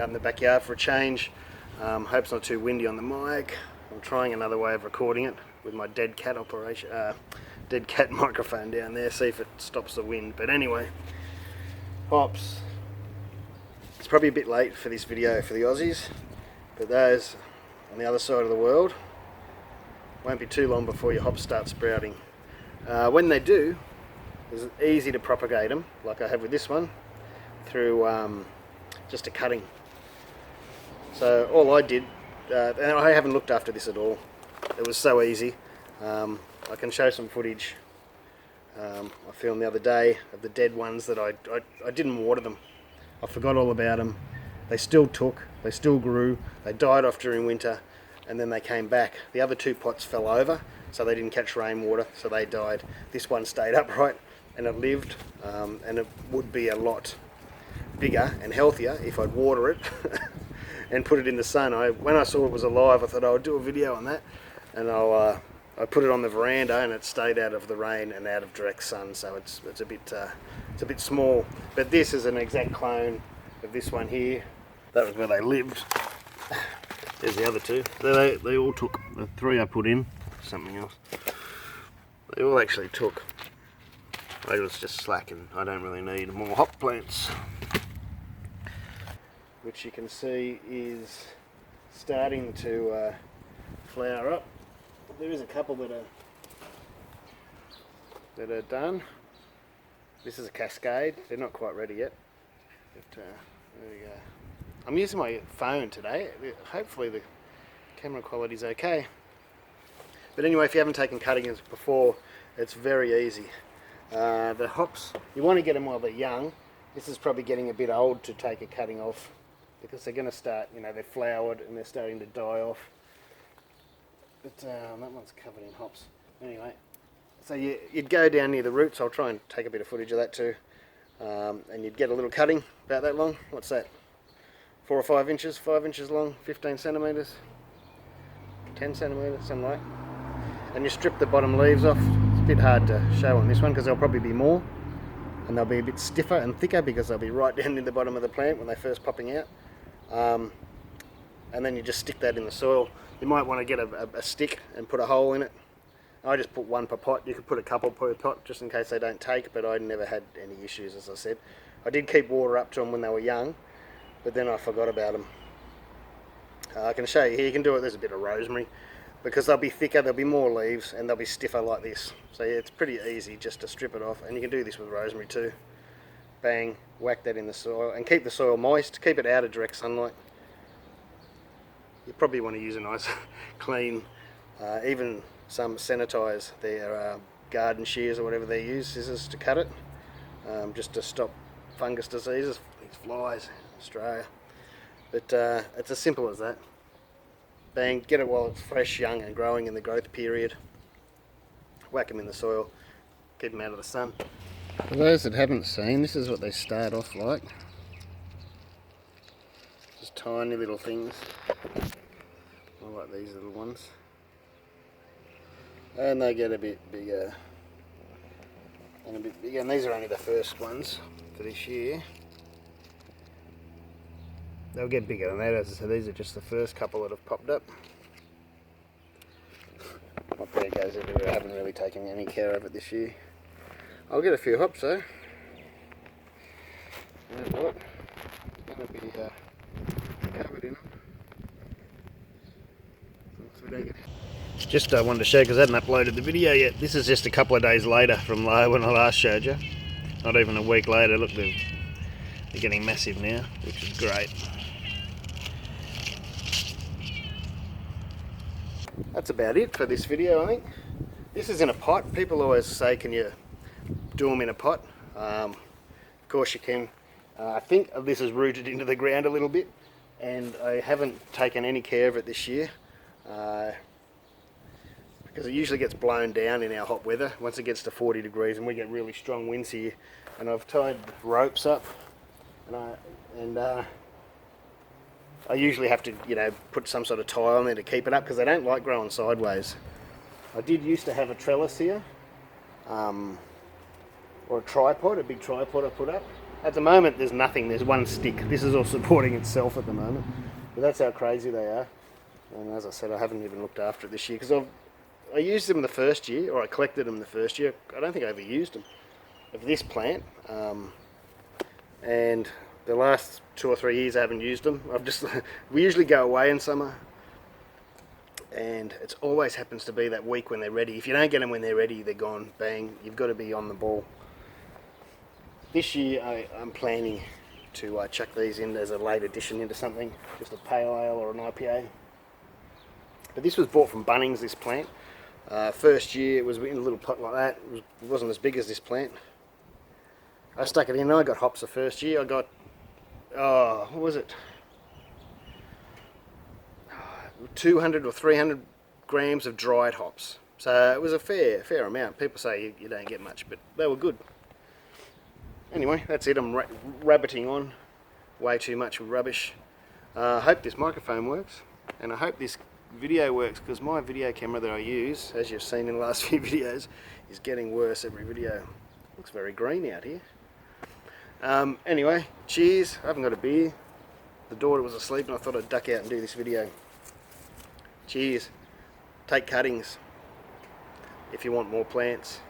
out in the backyard for a change. Hope it's not too windy on the mic. I'm trying another way of recording it with my dead cat microphone down there, see if it stops the wind. But anyway, hops. It's probably a bit late for this video for the Aussies, but those on the other side of the world, won't be too long before your hops start sprouting. When they do, it's easy to propagate them, like I have with this one, through just a cutting. So all I did, and I haven't looked after this at all, it was so easy. I can show some footage I filmed the other day of the dead ones that I didn't water them. I forgot all about them. They still took, they still grew, they died off during winter, and then they came back. The other two pots fell over, so they didn't catch rainwater, so they died. This one stayed upright and it lived, and it would be a lot bigger and healthier if I'd water it and put it in the sun. When I saw it was alive, I thought I would do a video on that, and I put it on the veranda, and it stayed out of the rain and out of direct sun, so it's a bit small. But this is an exact clone of this one here. That was where they lived. There's the other two. They all took. The three I put in, something else. They all actually took. I was just slacking. I don't really need more hop plants. Which you can see is starting to flower up. There is a couple that are done. This is a cascade. They're not quite ready yet. But there we go. I'm using my phone today. Hopefully the camera quality is okay. But anyway, if you haven't taken cuttings before, it's very easy. The hops, you want to get them while they're young. This is probably getting a bit old to take a cutting off, because they're going to start, they're flowered and they're starting to die off. But that one's covered in hops. Anyway, so you'd go down near the roots. I'll try and take a bit of footage of that too. And you'd get a little cutting about that long. What's that? 4 or 5 inches, 5 inches long, 15 centimetres, 10 centimetres, something like that. And you strip the bottom leaves off. It's a bit hard to show on this one because there'll probably be more. And they'll be a bit stiffer and thicker because they'll be right down in the bottom of the plant when they're first popping out. And then you just stick that in the soil. You might want to get a stick and put a hole in it. I just put one per pot. You could put a couple per pot just in case they don't take, but I never had any issues, as I said. I did keep water up to them when they were young, but then I forgot about them. I can show you here. You can do it. There's a bit of rosemary, because they'll be thicker, there'll be more leaves, and they'll be stiffer like this. So yeah, it's pretty easy just to strip it off, and you can do this with rosemary too. Bang, whack that in the soil, and keep the soil moist. Keep it out of direct sunlight. You probably want to use a nice clean, even some sanitize their garden shears or whatever they use, scissors to cut it, just to stop fungus diseases, these flies in Australia. But it's as simple as that. Bang, get it while it's fresh, young and growing in the growth period. Whack them in the soil, keep them out of the sun. For those that haven't seen, this is what they start off like. Just tiny little things. I like these little ones. And they get a bit bigger. And a bit bigger. And these are only the first ones for this year. They'll get bigger than that, as I said. These are just the first couple that have popped up. My bear goes everywhere. I haven't really taken any care of it this year. I'll get a few hops though. You know what? It's going to be covered in them. Just wanted to show, because I hadn't uploaded the video yet. This is just a couple of days later from when I last showed you. Not even a week later. Look, they're getting massive now, which is great. That's about it for this video, I think. This is in a pot. People always say, can you do them in a pot? Of course you can. I think this is rooted into the ground a little bit, and I haven't taken any care of it this year. Because it usually gets blown down in our hot weather once it gets to 40 degrees, and we get really strong winds here. And I've tied ropes up, and I usually have to, put some sort of tie on there to keep it up, because they don't like growing sideways. I did used to have a trellis here, or a tripod, a big tripod I put up, At the moment there's nothing, there's one stick. This is all supporting itself at the moment. But that's how crazy they are. And as I said, I haven't even looked after it this year because I used them the first year, or I collected them the first year. I don't think I ever used them of this plant. And the last 2 or 3 years I haven't used them. We usually go away in summer, and it always happens to be that week when they're ready. If you don't get them when they're ready, they're gone. Bang, you've got to be on the ball. This year I'm planning to chuck these in as a late addition into something, just a pale ale or an IPA. But this was bought from Bunnings, this plant. First year it was in a little pot like that. It wasn't as big as this plant. I stuck it in, I got hops the first year. I got, what was it? 200 or 300 grams of dried hops. So it was a fair amount. People say you don't get much, but they were good. Anyway, that's it. I'm rabbiting on way too much with rubbish. I hope this microphone works, and I hope this video works, because my video camera that I use, as you've seen in the last few videos, is getting worse every video. Looks very green out here. Anyway, cheers. I haven't got a beer. The daughter was asleep and I thought I'd duck out and do this video. Cheers. Take cuttings if you want more plants.